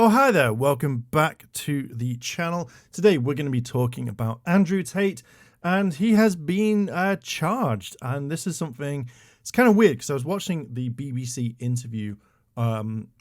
Oh, hi there. Welcome back to the channel. Today, we're going to be talking about Andrew Tate, and he has been charged. And this is something, it's kind of weird because I was watching the BBC interview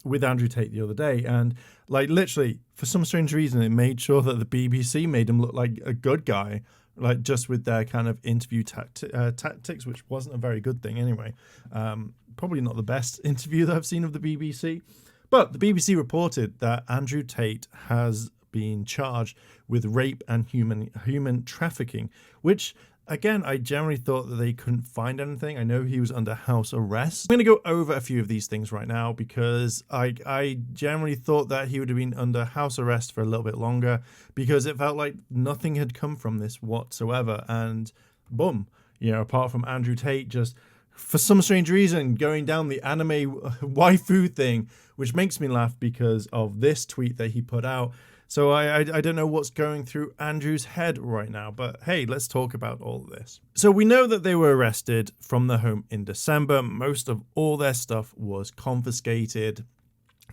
with Andrew Tate the other day, and like literally for some strange reason, it made sure that the BBC made him look like a good guy, like just with their kind of interview tactics, which wasn't a very good thing anyway. Probably not the best interview that I've seen of the BBC. But the BBC reported that Andrew Tate has been charged with rape and human trafficking, which, again, I generally thought that they couldn't find anything. I know he was under house arrest. I'm going to go over a few of these things right now because I generally thought that he would have been under house arrest for a little bit longer because it felt like nothing had come from this whatsoever. And boom, apart from Andrew Tate just, for some strange reason, going down the anime waifu thing, which makes me laugh because of this tweet that he put out. So I don't know what's going through Andrew's head right now, but hey, let's talk about all of this. So we know that they were arrested from their home in December. Most of all their stuff was confiscated,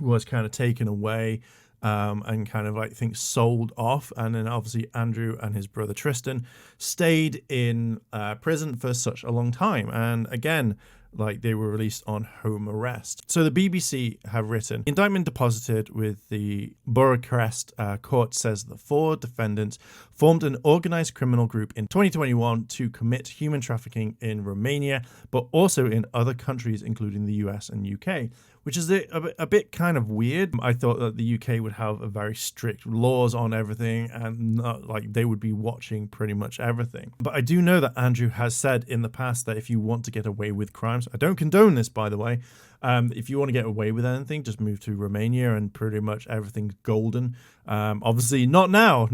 was kind of taken away, and kind of like things sold off. And then obviously Andrew and his brother Tristan stayed in prison for such a long time. And again, like they were released on home arrest. So the BBC have written, indictment deposited with the Bucharest court says the four defendants formed an organized criminal group in 2021 to commit human trafficking in Romania, but also in other countries, including the US and UK, which is a bit kind of weird. I thought that the UK would have a very strict laws on everything and not, like they would be watching pretty much everything. But I do know that Andrew has said in the past that if you want to get away with crimes, I don't condone this, by the way. If you want to get away with anything, just move to Romania and pretty much everything's golden. Obviously not now,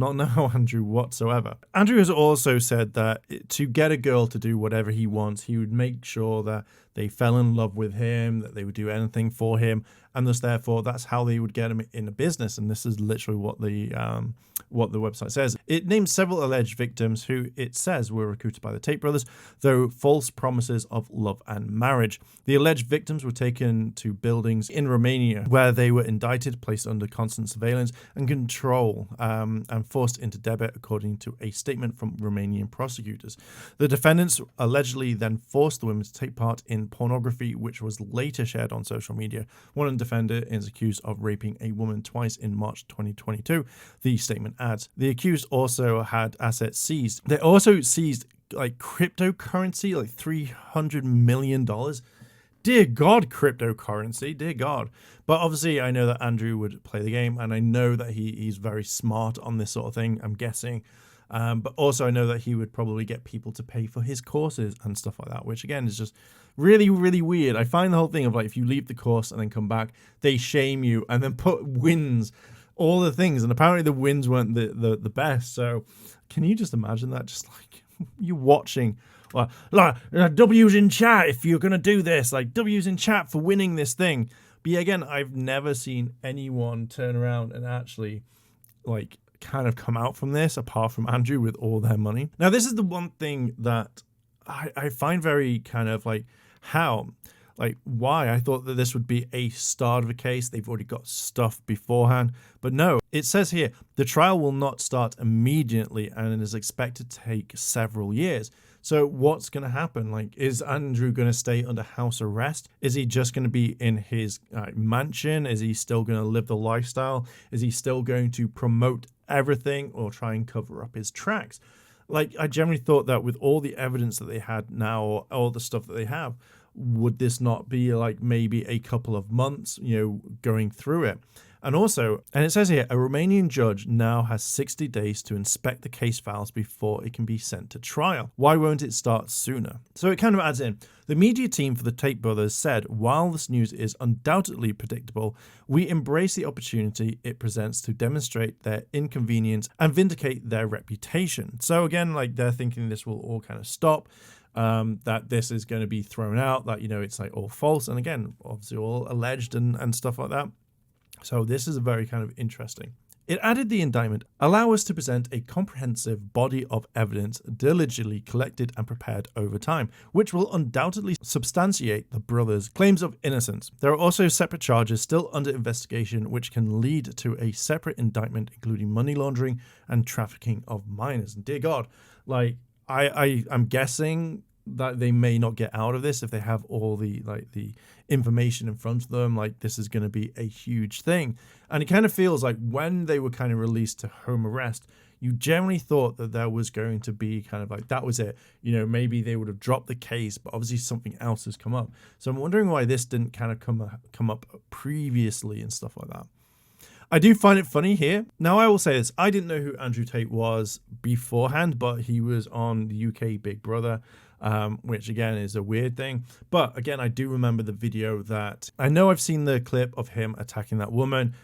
Andrew, whatsoever. Andrew has also said that to get a girl to do whatever he wants, he would make sure that they fell in love with him, that they would do anything for him, and thus therefore that's how they would get him in a business. And this is literally what the website says. It names several alleged victims who it says were recruited by the Tate brothers, though false promises of love and marriage. The alleged victims were taken to buildings in Romania where they were indicted, placed under constant surveillance and control, and forced into debit, according to a statement from Romanian prosecutors. The defendants allegedly then forced the women to take part in pornography, which was later shared on social media. One defendant is accused of raping a woman twice in March 2022. The statement adds, the accused also had assets seized. They also seized like cryptocurrency, like $300 million. Dear God, cryptocurrency, dear God. But obviously I know that Andrew would play the game, and I know that he's very smart on this sort of thing, I'm guessing. But also I know that he would probably get people to pay for his courses and stuff like that, which again is just really, really weird. I find the whole thing of like, if you leave the course and then come back, they shame you and then put wins, all the things. And apparently the wins weren't the best. So can you just imagine that? Just like you watching, like W's in chat if you're going to do this, like W's in chat for winning this thing. But yeah, again, I've never seen anyone turn around and actually like kind of come out from this apart from Andrew with all their money. Now, this is the one thing that I find very kind of like why I thought that this would be a start of a case. They've already got stuff beforehand, but no, it says here, the trial will not start immediately and is expected to take several years. So what's going to happen? Like, is Andrew going to stay under house arrest? Is he just going to be in his mansion? Is he still going to live the lifestyle? Is he still going to promote everything or try and cover up his tracks? Like, I generally thought that with all the evidence that they had now, or all the stuff that they have, would this not be like maybe a couple of months, going through it? And also, and it says here, a Romanian judge now has 60 days to inspect the case files before it can be sent to trial. Why won't it start sooner? So it kind of adds in, the media team for the Tate brothers said, while this news is undoubtedly predictable, we embrace the opportunity it presents to demonstrate their inconvenience and vindicate their reputation. So again, like they're thinking this will all kind of stop. That this is going to be thrown out, that, it's like all false. And again, obviously all alleged and stuff like that. So this is a very kind of interesting It added the indictment, allow us to present a comprehensive body of evidence diligently collected and prepared over time, which will undoubtedly substantiate the brothers' claims of innocence. There are also separate charges still under investigation which can lead to a separate indictment, including money laundering and trafficking of minors. And dear God, like I'm guessing that they may not get out of this if they have all the information in front of them. Like, this is going to be a huge thing. And it kind of feels like when they were kind of released to home arrest, you generally thought that there was going to be kind of like, that was it. You know, maybe they would have dropped the case, but obviously something else has come up. So I'm wondering why this didn't kind of come up previously and stuff like that. I do find it funny here. Now, I will say this. I didn't know who Andrew Tate was beforehand, but he was on the UK Big Brother, which again is a weird thing. But again, I do remember the video that I know I've seen the clip of him attacking that woman,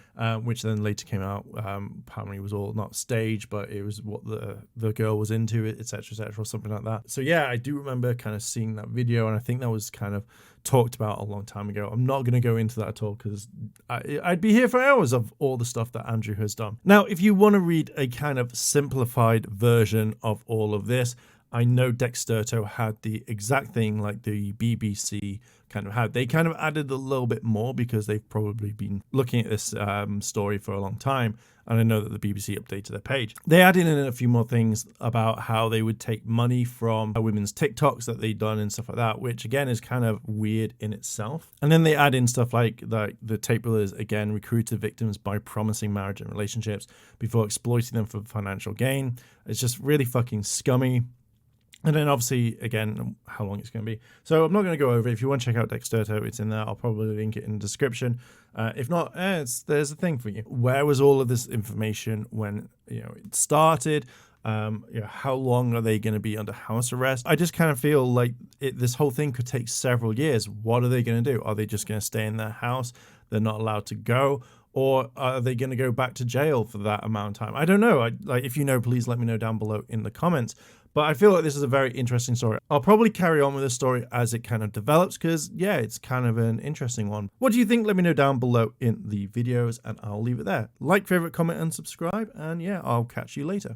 which then later came out. Apparently it was all not staged, but it was what the girl was into, etc., or something like that. So yeah, I do remember kind of seeing that video, and I think that was kind of talked about a long time ago. I'm not going to go into that at all because I'd be here for hours of all the stuff that Andrew has done. Now, if you want to read a kind of simplified version of all of this, I know Dexerto had the exact thing like the BBC kind of had. They kind of added a little bit more because they've probably been looking at this story for a long time. And I know that the BBC updated their page. They added in a few more things about how they would take money from women's TikToks that they'd done and stuff like that, which again is kind of weird in itself. And then they add in stuff like the Tate brothers, again, recruited victims by promising marriage and relationships before exploiting them for financial gain. It's just really fucking scummy. And then obviously, again, how long it's going to be. So I'm not going to go over it. If you want to check out Dexerto, it's in there. I'll probably link it in the description. If not, there's a thing for you. Where was all of this information when it started? How long are they going to be under house arrest? I just kind of feel like this whole thing could take several years. What are they going to do? Are they just going to stay in their house? They're not allowed to go? Or are they going to go back to jail for that amount of time? I don't know. If you know, please let me know down below in the comments. But I feel like this is a very interesting story. I'll probably carry on with this story as it kind of develops because, yeah, it's kind of an interesting one. What do you think? Let me know down below in the videos and I'll leave it there. Like, favorite, comment, and subscribe. And yeah, I'll catch you later.